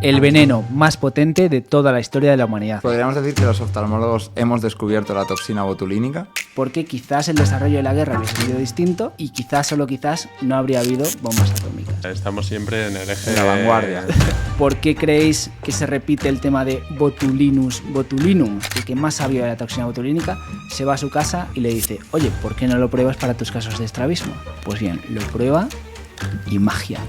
el veneno más potente de toda la historia de la humanidad. Podríamos decir que los oftalmólogos hemos descubierto la toxina botulínica. Porque quizás el desarrollo de la guerra hubiese sido distinto y quizás, solo quizás, no habría habido bombas atómicas. Estamos siempre en el eje de la vanguardia. ¿Por qué creéis que se repite el tema de Botulinus botulinum? El que más sabía de la toxina botulínica se va a su casa y le dice: oye, ¿por qué no lo pruebas para tus casos de estrabismo? Pues bien, lo prueba y magia.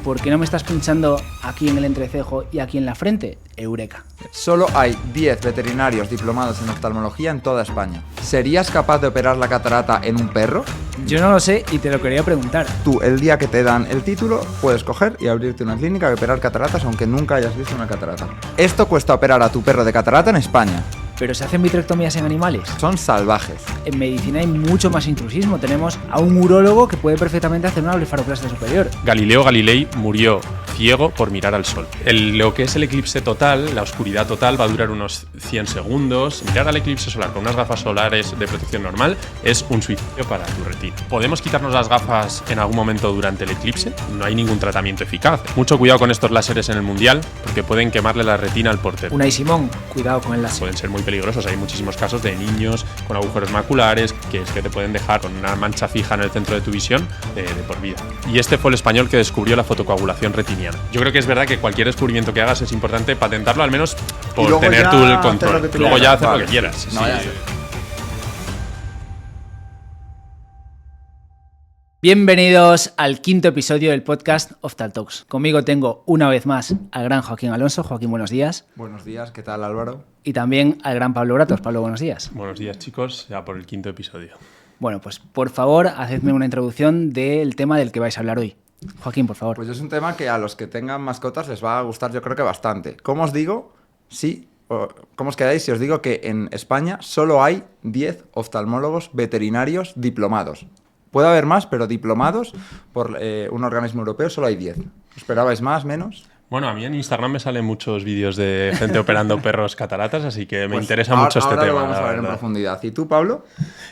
¿Por qué no me estás pinchando aquí en el entrecejo y aquí en la frente? Eureka. Solo hay 10 veterinarios diplomados en oftalmología en toda España. ¿Serías capaz de operar la catarata en un perro? Yo no lo sé y te lo quería preguntar. Tú, el día que te dan el título, puedes coger y abrirte una clínica y operar cataratas aunque nunca hayas visto una catarata. Esto cuesta operar a tu perro de catarata en España. ¿Pero se hacen vitrectomías en animales? Son salvajes. En medicina hay mucho más intrusismo. Tenemos a un urólogo que puede perfectamente hacer una blefaroplastia superior. Galileo Galilei murió ciego por mirar al sol. Lo que es el eclipse total, la oscuridad total, va a durar unos 100 segundos. Mirar al eclipse solar con unas gafas solares de protección normal es un suicidio para tu retina. ¿Podemos quitarnos las gafas en algún momento durante el eclipse? No hay ningún tratamiento eficaz. Mucho cuidado con estos láseres en el mundial, porque pueden quemarle la retina al portero. Unai Simón, cuidado con el láser. Pueden ser muy peligrosos. Hay muchísimos casos de niños con agujeros maculares que te pueden dejar con una mancha fija en el centro de tu visión de por vida. Y este fue el español que descubrió la fotocoagulación retiniana. Yo creo que es verdad que cualquier descubrimiento que hagas es importante patentarlo, al menos por tener tú el control. Luego ya hacer lo que quieras. No, sí. Bienvenidos al quinto episodio del podcast Oftaltalks. Conmigo tengo una vez más al gran Joaquín Alonso. Joaquín, buenos días. Buenos días, ¿qué tal, Álvaro? Y también al gran Pablo Bratos. Pablo, buenos días. Buenos días, chicos, ya por el quinto episodio. Bueno, pues por favor, hacedme una introducción del tema del que vais a hablar hoy. Joaquín, por favor. Pues es un tema que a los que tengan mascotas les va a gustar, yo creo que bastante. ¿Cómo os digo? ¿Cómo os quedáis si os digo que en España solo hay 10 oftalmólogos veterinarios diplomados? Puede haber más, pero diplomados por un organismo europeo solo hay 10. ¿Esperabais más, menos? Bueno, a mí en Instagram me salen muchos vídeos de gente operando perros cataratas, así que me Pues interesa mucho este ahora tema. Lo vamos a ver en profundidad. ¿Y tú, Pablo?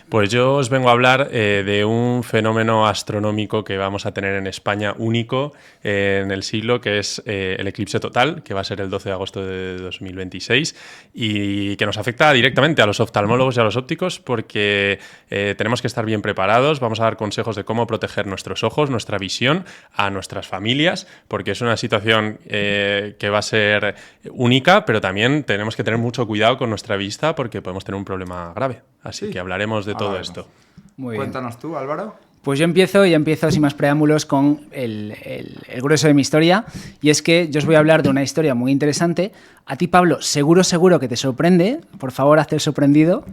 Pues yo os vengo a hablar de un fenómeno astronómico que vamos a tener en España único en el siglo, que es el eclipse total, que va a ser el 12 de agosto de 2026 y que nos afecta directamente a los oftalmólogos y a los ópticos porque tenemos que estar bien preparados. Vamos a dar consejos de cómo proteger nuestros ojos, nuestra visión, a nuestras familias, porque es una situación que va a ser única, pero también tenemos que tener mucho cuidado con nuestra vista porque podemos tener un problema grave. Así que hablaremos de todo esto. Muy bien. Cuéntanos tú, Álvaro. Pues yo empiezo sin más preámbulos con el grueso de mi historia, y es que yo os voy a hablar de una historia muy interesante. A ti, Pablo, seguro que te sorprende. Por favor, hazte el sorprendido.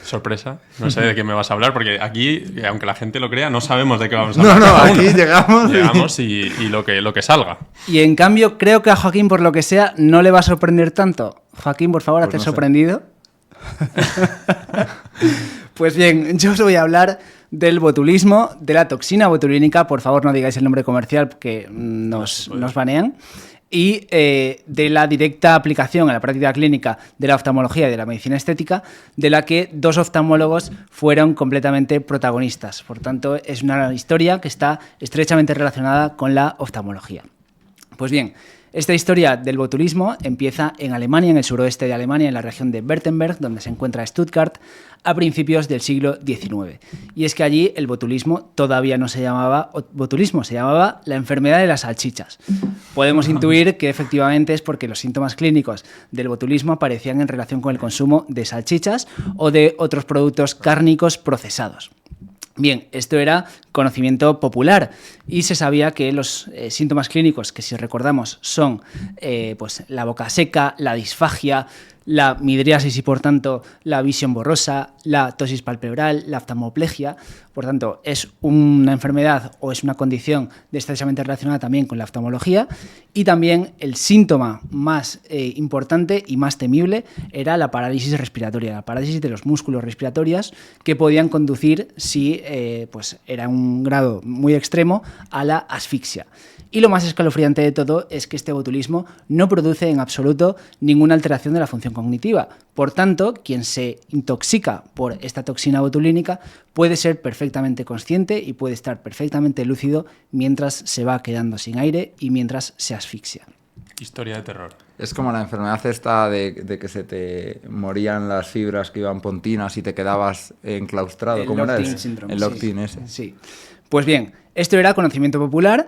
Sorpresa, no sé de qué me vas a hablar, porque aquí, aunque la gente lo crea, no sabemos de qué vamos a hablar. No, aquí llegamos. Llegamos y lo que salga. Y en cambio, creo que a Joaquín, por lo que sea, no le va a sorprender tanto. Joaquín, por favor, hazte el sorprendido. Pues bien, yo os voy a hablar del botulismo, de la toxina botulínica. Por favor, no digáis el nombre comercial que nos banean. Y de la directa aplicación a la práctica clínica de la oftalmología y de la medicina estética, de la que dos oftalmólogos fueron completamente protagonistas. Por tanto, es una historia que está estrechamente relacionada con la oftalmología. Pues bien, esta historia del botulismo empieza en Alemania, en el suroeste de Alemania, en la región de Württemberg, donde se encuentra Stuttgart, a principios del siglo XIX. Y es que allí el botulismo todavía no se llamaba botulismo, se llamaba la enfermedad de las salchichas. Podemos intuir que efectivamente es porque los síntomas clínicos del botulismo aparecían en relación con el consumo de salchichas o de otros productos cárnicos procesados. Bien, esto era conocimiento popular y se sabía que los síntomas clínicos, que si recordamos son pues la boca seca, la disfagia, la midriasis y por tanto la visión borrosa, la ptosis palpebral, la oftalmoplegia. Por tanto, es una enfermedad o es una condición estrechamente relacionada también con la oftalmología. Y también el síntoma más importante y más temible era la parálisis respiratoria, la parálisis de los músculos respiratorios que podían conducir, si pues era un grado muy extremo, a la asfixia. Y lo más escalofriante de todo es que este botulismo no produce en absoluto ninguna alteración de la función cognitiva. Por tanto, quien se intoxica por esta toxina botulínica puede ser perfectamente consciente y puede estar perfectamente lúcido mientras se va quedando sin aire y mientras se asfixia. Historia de terror. Es como la enfermedad esta de que se te morían las fibras que iban pontinas y te quedabas enclaustrado. El ¿Cómo era locked-in eso? syndrome, El locked-in ese. Sí. Pues bien, esto era conocimiento popular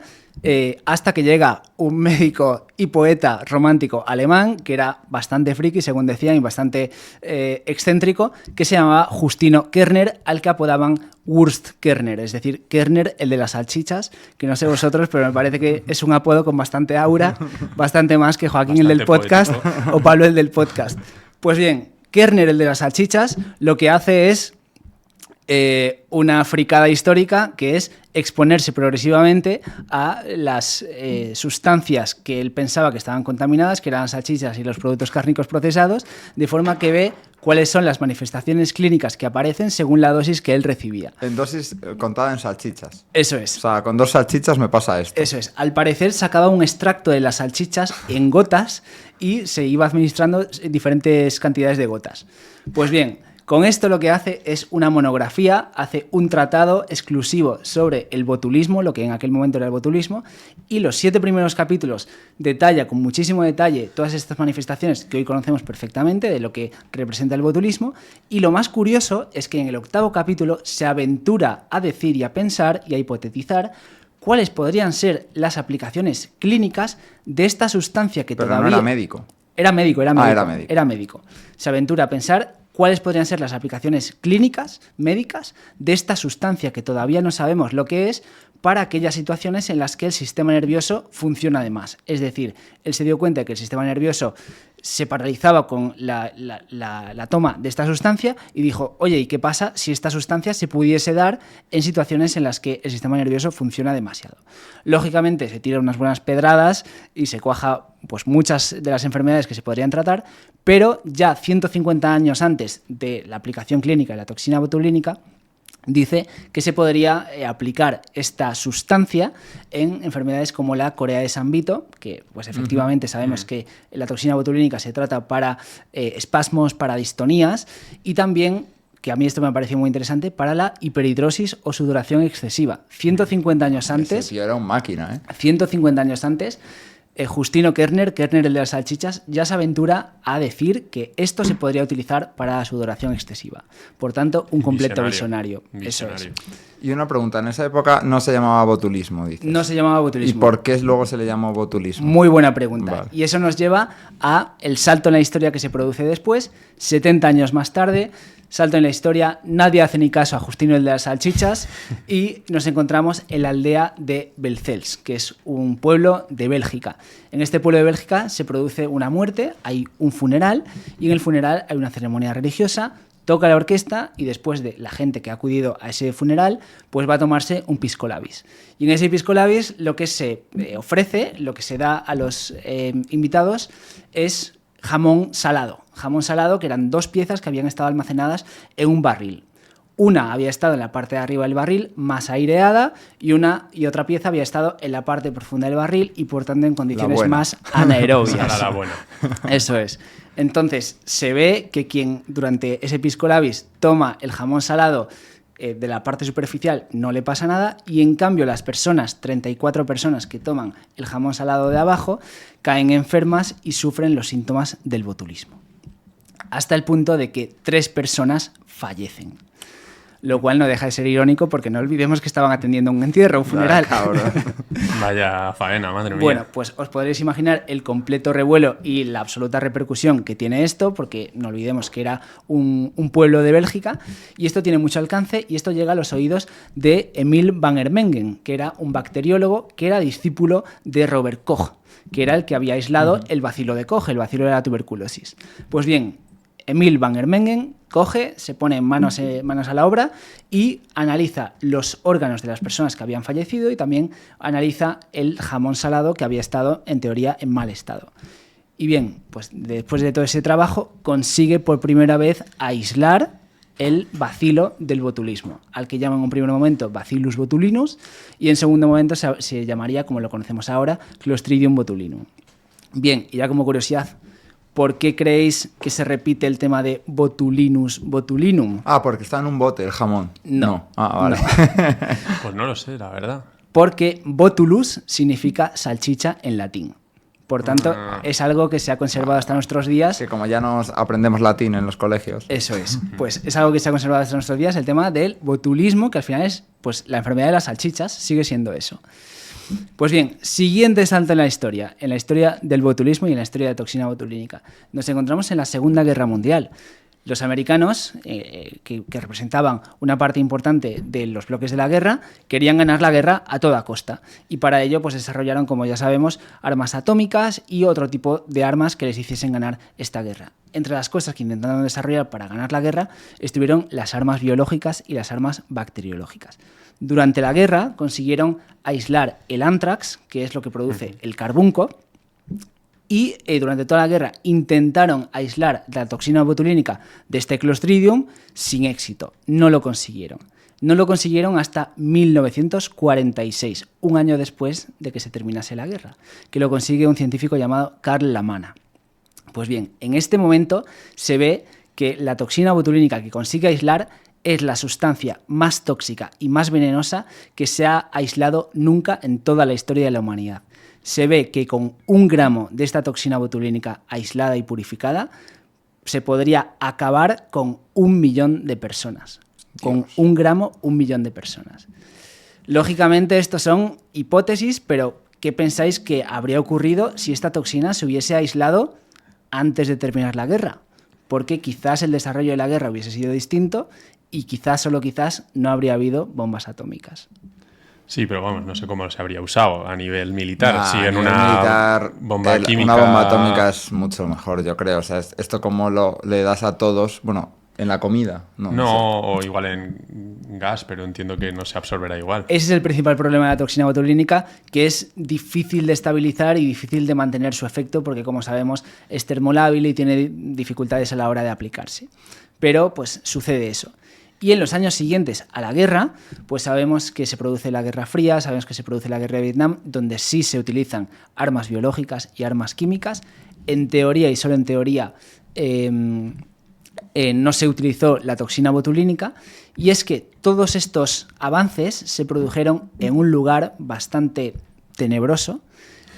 hasta que llega un médico y poeta romántico alemán que era bastante friki, según decían, y bastante excéntrico, que se llamaba Justino Kerner, al que apodaban Wurstkörner, es decir, Kerner, el de las salchichas, que no sé vosotros, pero me parece que es un apodo con bastante aura, bastante más que Joaquín, Bastante el del podcast, poético. o Pablo, el del podcast. Pues bien, Kerner, el de las salchichas, lo que hace es una fricada histórica, que es exponerse progresivamente a las sustancias que él pensaba que estaban contaminadas, que eran las salchichas y los productos cárnicos procesados, de forma que ve cuáles son las manifestaciones clínicas que aparecen según la dosis que él recibía. En dosis contada en salchichas. Eso es. O sea, con 2 salchichas me pasa esto. Eso es. Al parecer sacaba un extracto de las salchichas en gotas y se iba administrando diferentes cantidades de gotas. Pues bien, con esto lo que hace es una monografía, hace un tratado exclusivo sobre el botulismo, lo que en aquel momento era el botulismo, y los 7 primeros capítulos detalla con muchísimo detalle todas estas manifestaciones que hoy conocemos perfectamente de lo que representa el botulismo, y lo más curioso es que en el 8º capítulo se aventura a decir y a pensar y a hipotetizar cuáles podrían ser las aplicaciones clínicas de esta sustancia que Pero todavía... no era médico. Era médico. era médico. Era médico. Se aventura a pensar cuáles podrían ser las aplicaciones clínicas, médicas, de esta sustancia que todavía no sabemos lo que es, para aquellas situaciones en las que el sistema nervioso funciona de más. Es decir, él se dio cuenta de que el sistema nervioso se paralizaba con la toma de esta sustancia y dijo, oye, ¿y qué pasa si esta sustancia se pudiese dar en situaciones en las que el sistema nervioso funciona demasiado? Lógicamente se tira unas buenas pedradas y se cuaja pues, muchas de las enfermedades que se podrían tratar, pero ya 150 años antes de la aplicación clínica de la toxina botulínica, dice que se podría aplicar esta sustancia en enfermedades como la corea de San Vito, que pues efectivamente sabemos que la toxina botulínica se trata para espasmos, para distonías, y también, que a mí esto me pareció muy interesante, para la hiperhidrosis o sudoración excesiva. 150 años antes... Ese tío era un máquina, ¿eh? 150 años antes... Justino Kerner, el de las salchichas, ya se aventura a decir que esto se podría utilizar para la sudoración excesiva. Por tanto, un completo visionario. Eso es. Y una pregunta, en esa época no se llamaba botulismo, dices. No se llamaba botulismo. ¿Y por qué luego se le llamó botulismo? Muy buena pregunta. Vale. Y eso nos lleva a el salto en la historia que se produce después, 70 años más tarde. Salto en la historia, nadie hace ni caso a Justino el de las salchichas y nos encontramos en la aldea de Belzels, que es un pueblo de Bélgica. En este pueblo de Bélgica se produce una muerte, hay un funeral y en el funeral hay una ceremonia religiosa, toca la orquesta y después de la gente que ha acudido a ese funeral, pues va a tomarse un pisco labis. Y en ese pisco labis lo que se ofrece, lo que se da a los invitados es jamón salado, que eran 2 piezas que habían estado almacenadas en un barril. Una había estado en la parte de arriba del barril, más aireada, y otra pieza había estado en la parte profunda del barril y por tanto en condiciones más anaerobias. La buena. Eso es. Entonces, se ve que quien durante ese pisco labis toma el jamón salado de la parte superficial no le pasa nada y en cambio las personas, 34 personas que toman el jamón salado de abajo, caen enfermas y sufren los síntomas del botulismo. Hasta el punto de que 3 personas fallecen. Lo cual no deja de ser irónico porque no olvidemos que estaban atendiendo un entierro, un funeral. Vaya faena, madre mía. Bueno, pues os podréis imaginar el completo revuelo y la absoluta repercusión que tiene esto, porque no olvidemos que era un pueblo de Bélgica, y esto tiene mucho alcance, y esto llega a los oídos de Emil van Hermengen, que era un bacteriólogo que era discípulo de Robert Koch, que era el que había aislado el bacilo de Koch, el bacilo de la tuberculosis. Pues bien, Emil van Hermengen coge, se pone manos a la obra y analiza los órganos de las personas que habían fallecido y también analiza el jamón salado que había estado, en teoría, en mal estado. Y bien, pues después de todo ese trabajo, consigue por primera vez aislar el bacilo del botulismo, al que llaman en un primer momento Bacillus botulinus y en segundo momento se llamaría, como lo conocemos ahora, Clostridium botulinum. Bien, y ya como curiosidad, ¿por qué creéis que se repite el tema de botulinus botulinum? Ah, porque está en un bote el jamón. No. Ah, vale. No. Pues no lo sé, la verdad. Porque botulus significa salchicha en latín. Por tanto, es algo que se ha conservado hasta nuestros días. Que como ya nos aprendemos latín en los colegios. Eso es. Pues es algo que se ha conservado hasta nuestros días, el tema del botulismo, que al final es pues la enfermedad de las salchichas, sigue siendo eso. Pues bien, siguiente salto en la historia del botulismo y en la historia de la toxina botulínica. Nos encontramos en la Segunda Guerra Mundial. Los americanos, que representaban una parte importante de los bloques de la guerra, querían ganar la guerra a toda costa. Y para ello pues, desarrollaron, como ya sabemos, armas atómicas y otro tipo de armas que les hiciesen ganar esta guerra. Entre las cosas que intentaron desarrollar para ganar la guerra estuvieron las armas biológicas y las armas bacteriológicas. Durante la guerra consiguieron aislar el anthrax, que es lo que produce el carbunco, y durante toda la guerra intentaron aislar la toxina botulínica de este Clostridium sin éxito. No lo consiguieron. No lo consiguieron hasta 1946, un año después de que se terminase la guerra, que lo consigue un científico llamado Karl Lamana. Pues bien, en este momento se ve que la toxina botulínica que consigue aislar es la sustancia más tóxica y más venenosa que se ha aislado nunca en toda la historia de la humanidad. Se ve que con 1 gramo de esta toxina botulínica aislada y purificada se podría acabar con 1 millón de personas. Dios. Con 1 gramo, 1 millón de personas. Lógicamente, estos son hipótesis, pero ¿qué pensáis que habría ocurrido si esta toxina se hubiese aislado antes de terminar la guerra? Porque quizás el desarrollo de la guerra hubiese sido distinto y quizás, solo quizás, no habría habido bombas atómicas. Sí, pero vamos, no sé cómo se habría usado a nivel militar. Si en una bomba química... Una bomba atómica es mucho mejor, yo creo. O sea, esto como le das a todos, bueno, en la comida. No, o igual en gas, pero entiendo que no se absorberá igual. Ese es el principal problema de la toxina botulínica, que es difícil de estabilizar y difícil de mantener su efecto porque, como sabemos, es termolábil y tiene dificultades a la hora de aplicarse. Pero, pues, sucede eso. Y en los años siguientes a la guerra, pues sabemos que se produce la Guerra Fría, sabemos que se produce la Guerra de Vietnam, donde sí se utilizan armas biológicas y armas químicas. En teoría, y solo en teoría, no se utilizó la toxina botulínica, y es que todos estos avances se produjeron en un lugar bastante tenebroso,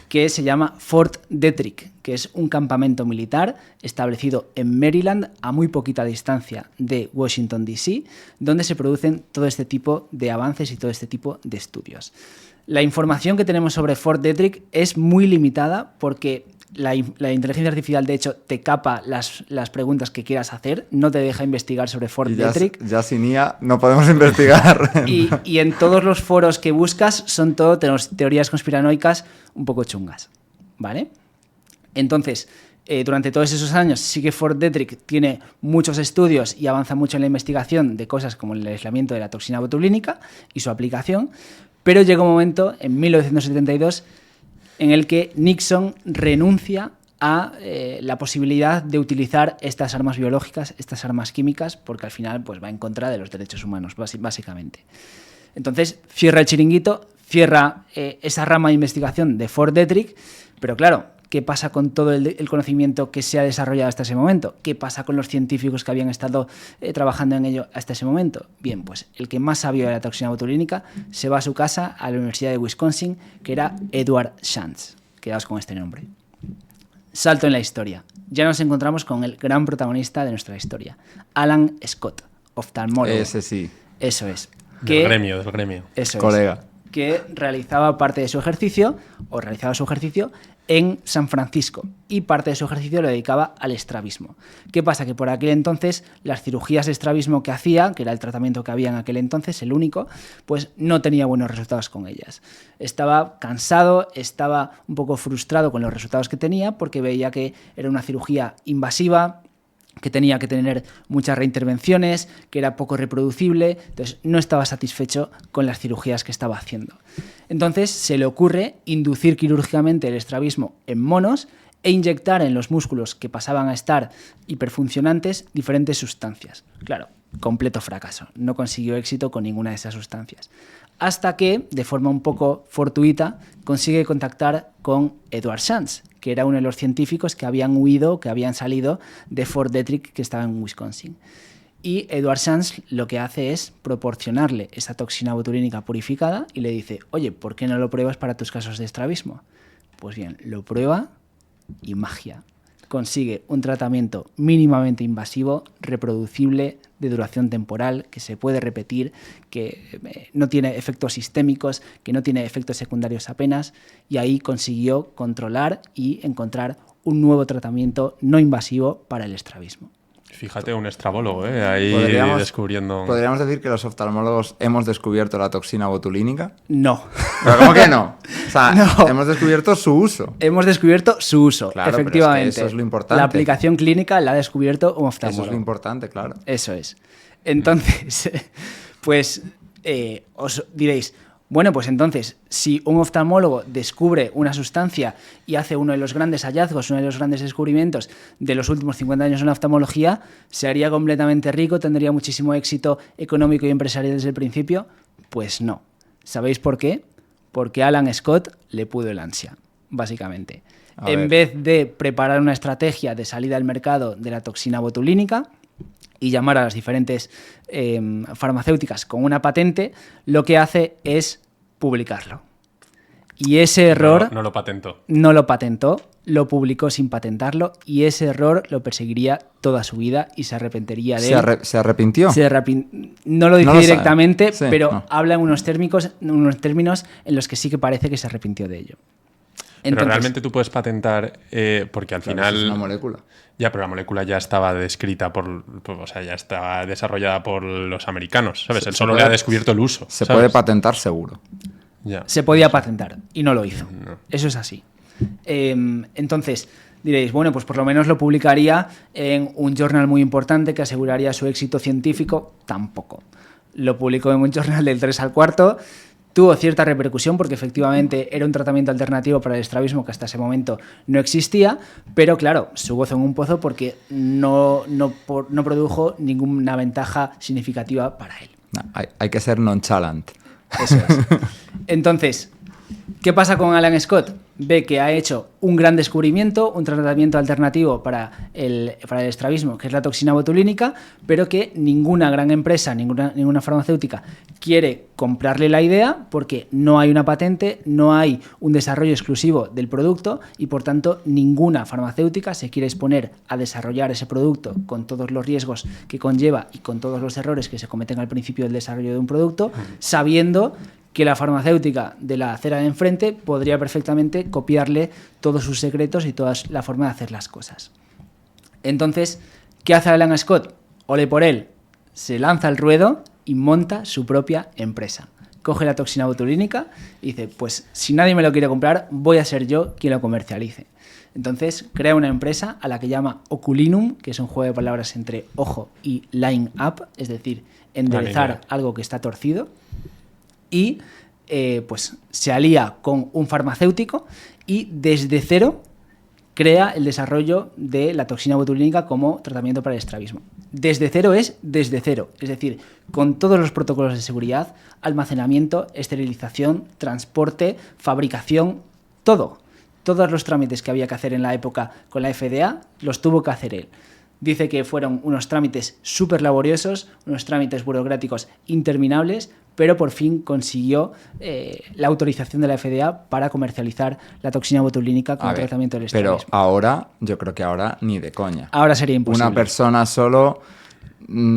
que se llama Fort Detrick, que es un campamento militar establecido en Maryland a muy poquita distancia de Washington, D.C., donde se producen todo este tipo de avances y todo este tipo de estudios. La información que tenemos sobre Fort Detrick es muy limitada porque la inteligencia artificial, de hecho, te capa las preguntas que quieras hacer, no te deja investigar sobre Fort Detrick. Ya sin IA no podemos investigar. Y en todos los foros que buscas son todo teorías conspiranoicas un poco chungas, ¿vale? Entonces, durante todos esos años sí que Fort Detrick tiene muchos estudios y avanza mucho en la investigación de cosas como el aislamiento de la toxina botulínica y su aplicación, pero llega un momento, en 1972, en el que Nixon renuncia a la posibilidad de utilizar estas armas biológicas, estas armas químicas, porque al final pues, va en contra de los derechos humanos, básicamente. Entonces, cierra el chiringuito, cierra esa rama de investigación de Fort Detrick, pero claro, ¿qué pasa con todo el conocimiento que se ha desarrollado hasta ese momento? ¿Qué pasa con los científicos que habían estado trabajando en ello hasta ese momento? Bien, pues el que más sabía de la toxina botulínica se va a su casa, a la Universidad de Wisconsin, que era Edward Shantz. Quedaos con este nombre. Salto en la historia. Ya nos encontramos con el gran protagonista de nuestra historia, Alan Scott, oftalmólogo. Ese sí. Eso es. Del gremio. Eso colega. Es. Que realizaba su ejercicio en San Francisco y parte de su ejercicio lo dedicaba al estrabismo. ¿Qué pasa? Que por aquel entonces las cirugías de estrabismo que hacía, que era el tratamiento que había en aquel entonces, el único, pues no tenía buenos resultados con ellas. Estaba cansado, estaba un poco frustrado con los resultados que tenía porque veía que era una cirugía invasiva, que tenía que tener muchas reintervenciones, que era poco reproducible, entonces no estaba satisfecho con las cirugías que estaba haciendo. Entonces se le ocurre inducir quirúrgicamente el estrabismo en monos e inyectar en los músculos que pasaban a estar hiperfuncionantes diferentes sustancias. Claro, completo fracaso, no consiguió éxito con ninguna de esas sustancias. Hasta que, de forma un poco fortuita, consigue contactar con Edward Shantz, que era uno de los científicos que habían huido, que habían salido de Fort Detrick, que estaba en Wisconsin. Y Edward Shantz lo que hace es proporcionarle esa toxina botulínica purificada y le dice, oye, ¿por qué no lo pruebas para tus casos de estrabismo? Pues bien, lo prueba y magia. Consigue un tratamiento mínimamente invasivo, reproducible, de duración temporal, que se puede repetir, que no tiene efectos sistémicos, que no tiene efectos secundarios apenas, y ahí consiguió controlar y encontrar un nuevo tratamiento no invasivo para el estrabismo. Fíjate, un estrabólogo, ahí descubriendo... ¿Podríamos decir que los oftalmólogos hemos descubierto la toxina botulínica? No. ¿Pero cómo que no? O sea, No. hemos descubierto su uso. Hemos descubierto su uso, Claro, efectivamente. pero es que eso es lo importante. La aplicación clínica la ha descubierto un Eso oftalmólogo. es lo importante, claro. Eso es. Entonces, pues os diréis, bueno, pues entonces, si un oftalmólogo descubre una sustancia y hace uno de los grandes hallazgos, uno de los grandes descubrimientos de los últimos 50 años en la oftalmología, ¿se haría completamente rico? ¿Tendría muchísimo éxito económico y empresarial desde el principio? Pues no. ¿Sabéis por qué? Porque Alan Scott le pudo el ansia, básicamente. En vez de preparar una estrategia de salida al mercado de la toxina botulínica y llamar a las diferentes farmacéuticas con una patente, lo que hace es publicarlo. Y ese error... No lo patentó. No lo patentó, lo publicó sin patentarlo, y ese error lo perseguiría toda su vida y se arrepentiría de él. ¿Se arrepintió? No lo dice No lo directamente, sabe. Sí, pero no. habla en unos términos en los que sí que parece que se arrepintió de ello. Pero realmente tú puedes patentar, porque al Claro, final... eso es una molécula. Ya, pero la molécula ya estaba descrita o sea, ya estaba desarrollada por los americanos, ¿sabes? Él solo le ha descubierto el uso. Se ¿sabes? puede patentar seguro. Ya. Se podía patentar y no lo hizo. No. Eso es así. Entonces, diréis, bueno, pues por lo menos lo publicaría en un journal muy importante que aseguraría su éxito científico. Tampoco. Lo publicó en un journal del 3 al 4. Tuvo cierta repercusión porque efectivamente era un tratamiento alternativo para el estrabismo que hasta ese momento no existía, pero claro, su gozo en un pozo porque no produjo ninguna ventaja significativa para él. No, hay que ser nonchalant. Eso es. Entonces, ¿qué pasa con Alan Scott? Ve que ha hecho un gran descubrimiento, un tratamiento alternativo para el estrabismo, que es la toxina botulínica, pero que ninguna gran empresa, ninguna farmacéutica quiere comprarle la idea porque no hay una patente, no hay un desarrollo exclusivo del producto y, por tanto, ninguna farmacéutica se quiere exponer a desarrollar ese producto con todos los riesgos que conlleva y con todos los errores que se cometen al principio del desarrollo de un producto, sabiendo que la farmacéutica de la acera de enfrente podría perfectamente copiarle todos sus secretos y toda la forma de hacer las cosas. Entonces, ¿qué hace Alan Scott? Ole por él, se lanza al ruedo y monta su propia empresa. Coge la toxina botulínica y dice, pues si nadie me lo quiere comprar, voy a ser yo quien lo comercialice. Entonces crea una empresa a la que llama Oculinum, que es un juego de palabras entre ojo y line up, es decir, enderezar algo que está torcido. Y pues se alía con un farmacéutico y desde cero crea el desarrollo de la toxina botulínica como tratamiento para el estrabismo. Desde cero es desde cero, es decir, con todos los protocolos de seguridad, almacenamiento, esterilización, transporte, fabricación, todo. Todos los trámites que había que hacer en la época con la FDA los tuvo que hacer él. Dice que fueron unos trámites súper laboriosos, unos trámites burocráticos interminables, pero por fin consiguió la autorización de la FDA para comercializar la toxina botulínica como tratamiento del estrabismo. Pero ahora, yo creo que ahora ni de coña. Ahora sería imposible. Una persona solo...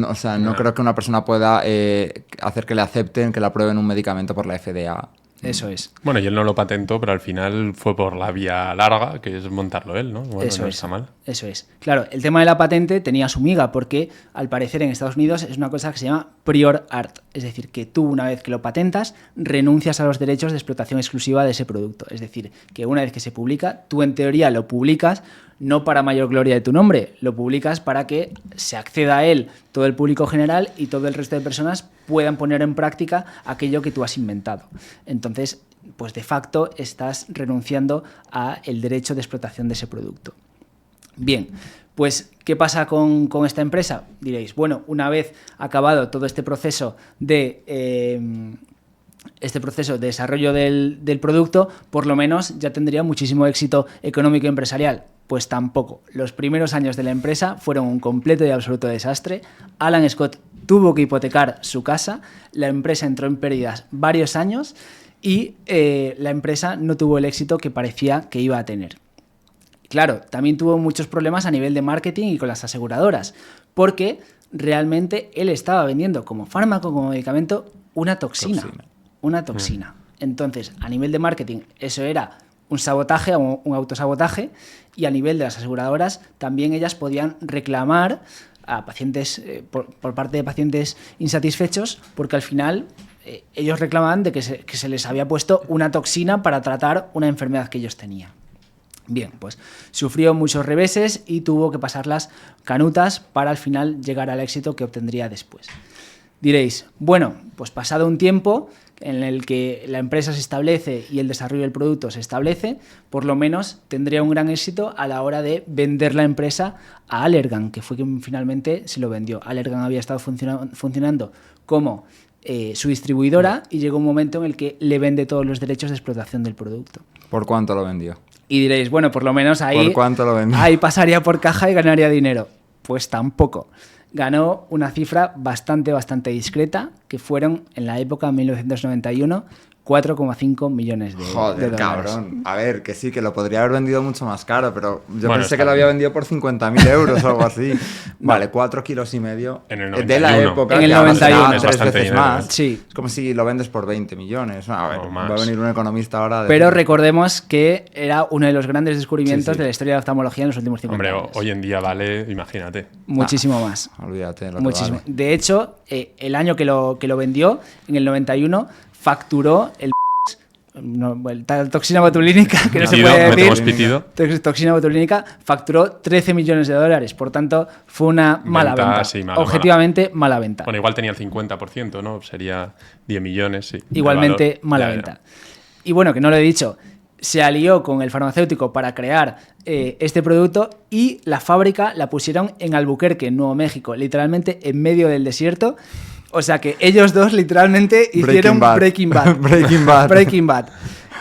O sea, no creo que una persona pueda hacer que le acepten, que le aprueben un medicamento por la FDA. Eso es. Bueno, y él no lo patentó, pero al final fue por la vía larga, que es montarlo él, ¿no? Bueno, Eso no es. está mal. Eso es. Claro, el tema de la patente tenía su miga, porque al parecer en Estados Unidos es una cosa que se llama prior art. Es decir, que tú una vez que lo patentas, renuncias a los derechos de explotación exclusiva de ese producto. Es decir, que una vez que se publica, tú en teoría lo publicas no para mayor gloria de tu nombre, lo publicas para que se acceda a él todo el público general y todo el resto de personas puedan poner en práctica aquello que tú has inventado. Entonces, pues de facto estás renunciando a el derecho de explotación de ese producto. Bien, pues ¿qué pasa con esta empresa? Diréis, bueno, una vez acabado todo este proceso de desarrollo del producto, por lo menos ya tendría muchísimo éxito económico y empresarial. Pues tampoco. Los primeros años de la empresa fueron un completo y absoluto desastre. Alan Scott tuvo que hipotecar su casa, la empresa entró en pérdidas varios años y la empresa no tuvo el éxito que parecía que iba a tener. claro, también tuvo muchos problemas a nivel de marketing y con las aseguradoras, porque realmente él estaba vendiendo como fármaco, como medicamento, una toxina. Una toxina. Entonces, a nivel de marketing, eso era un sabotaje, un autosabotaje, y a nivel de las aseguradoras, también ellas podían reclamar a pacientes por parte de pacientes insatisfechos, porque al final ellos reclamaban de que se les había puesto una toxina para tratar una enfermedad que ellos tenían. Bien, pues sufrió muchos reveses y tuvo que pasarlas canutas para al final llegar al éxito que obtendría después. Diréis, bueno, pues pasado un tiempo en el que la empresa se establece y el desarrollo del producto se establece, por lo menos tendría un gran éxito a la hora de vender la empresa a Allergan, que fue quien finalmente se lo vendió. Allergan había estado funcionando como su distribuidora y llegó un momento en el que le vende todos los derechos de explotación del producto. ¿Por cuánto lo vendió? Y diréis, bueno, por lo menos ahí, ¿Por cuánto lo vendió? Ahí pasaría por caja y ganaría dinero. Pues tampoco. Ganó una cifra bastante discreta, que fueron, en la época, 1991, 4,5 millones de Joder, dólares. cabrón. A ver, que sí, que lo podría haber vendido mucho más caro, pero yo pensé que lo había vendido por 50.000 euros o algo así. Vale, 4,5 kilos en el 91. de la época. En el que ahora 91. será Es 3 bastante veces dinero, más. Sí. Es como si lo vendes por 20 millones. A ver, O más. va a venir un economista ahora. Pero recordemos que era uno de los grandes descubrimientos Sí. de la historia de la oftalmología en los últimos 50 Hombre, años. hoy en día vale, imagínate. Muchísimo más. Olvídate de lo que Muchísimo. vale. De hecho, el año que lo vendió, en el 91, facturó la toxina botulínica, que no se Pitido, puede metemos decir. pitido. Toxina botulínica facturó 13 millones de dólares. Por tanto, fue una mala venta. Sí, mala, Objetivamente, mala venta. Bueno, igual tenía el 50%, ¿no? Sería 10 millones, sí. Igualmente, valor. mala venta. Y bueno, que no lo he dicho, se alió con el farmacéutico para crear este producto y la fábrica la pusieron en Albuquerque, en Nuevo México, literalmente en medio del desierto. O sea que ellos dos literalmente hicieron Breaking Bad. Breaking Bad.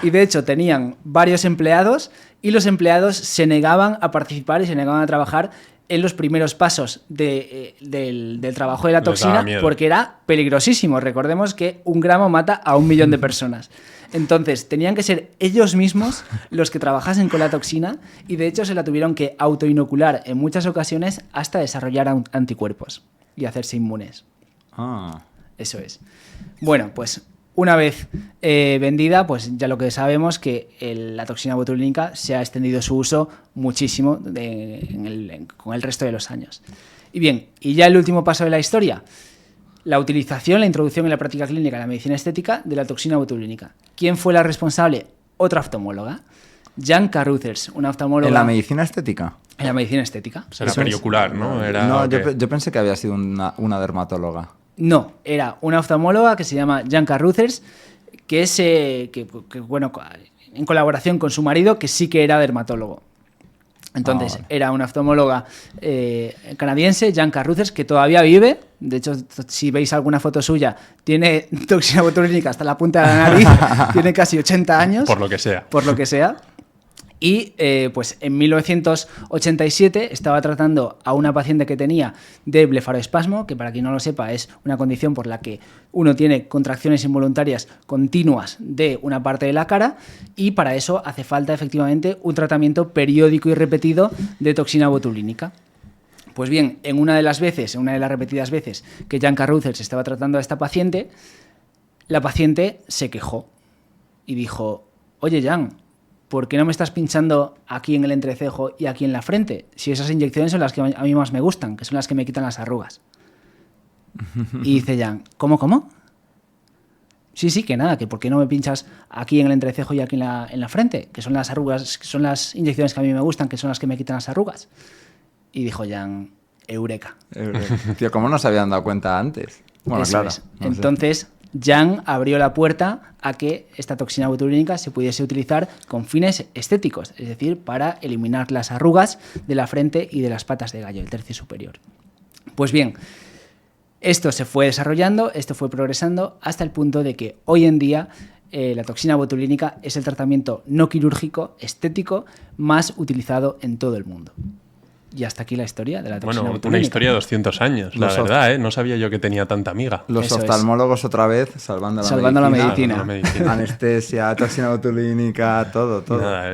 Y de hecho tenían varios empleados y los empleados se negaban a participar y se negaban a trabajar en los primeros pasos del trabajo de la toxina porque era peligrosísimo. Recordemos que 1 gramo mata a 1 millón de personas. Entonces tenían que ser ellos mismos los que trabajasen con la toxina y de hecho se la tuvieron que autoinocular en muchas ocasiones hasta desarrollar anticuerpos y hacerse inmunes. Eso es. Bueno, pues una vez vendida, pues ya lo que sabemos que la toxina botulínica se ha extendido su uso muchísimo con el resto de los años. Y bien, y ya el último paso de la historia, la utilización, la introducción en la práctica clínica de la medicina estética de la toxina botulínica. ¿Quién fue la responsable? Otra oftalmóloga, Jan Carruthers, una oftalmóloga... ¿En la medicina estética? En la medicina estética. Era periocular, ¿no? Era, no, yo pensé que había sido una dermatóloga. No, era una oftalmóloga que se llama Jan Carruthers, que bueno, en colaboración con su marido, que sí que era dermatólogo. Entonces, vale. era una oftalmóloga canadiense, Jan Carruthers, que todavía vive. De hecho, si veis alguna foto suya, tiene toxina botulínica hasta la punta de la nariz, tiene casi 80 años. Por lo que sea. Por lo que sea. Y pues en 1987 estaba tratando a una paciente que tenía de blefaroespasmo, que para quien no lo sepa es una condición por la que uno tiene contracciones involuntarias continuas de una parte de la cara y para eso hace falta efectivamente un tratamiento periódico y repetido de toxina botulínica. Pues bien, en una de las repetidas veces que Jan Carruthers estaba tratando a esta paciente, la paciente se quejó y dijo: oye Jan, ¿por qué no me estás pinchando aquí en el entrecejo y aquí en la frente? Si esas inyecciones son las que a mí más me gustan, que son las que me quitan las arrugas. Y dice Jan, ¿cómo? Sí, que nada, que ¿por qué no me pinchas aquí en el entrecejo y aquí en la frente? Que son las arrugas, que son las inyecciones que a mí me gustan, que son las que me quitan las arrugas. Y dijo Jan, eureka. Tío, ¿cómo no se habían dado cuenta antes? Bueno, Eso claro. es. No sé. Entonces, Jan abrió la puerta a que esta toxina botulínica se pudiese utilizar con fines estéticos, es decir, para eliminar las arrugas de la frente y de las patas de gallo, el tercio superior. Pues bien, esto se fue desarrollando, esto fue progresando hasta el punto de que hoy en día la toxina botulínica es el tratamiento no quirúrgico estético más utilizado en todo el mundo. Y hasta aquí la historia de la toxina botulínica. Una historia de 200 años, la verdad, ¿eh? No sabía yo que tenía tanta amiga. Los Eso oftalmólogos otra vez salvando la Salvando la medicina. medicina. Anestesia, toxina botulínica, todo. Nada,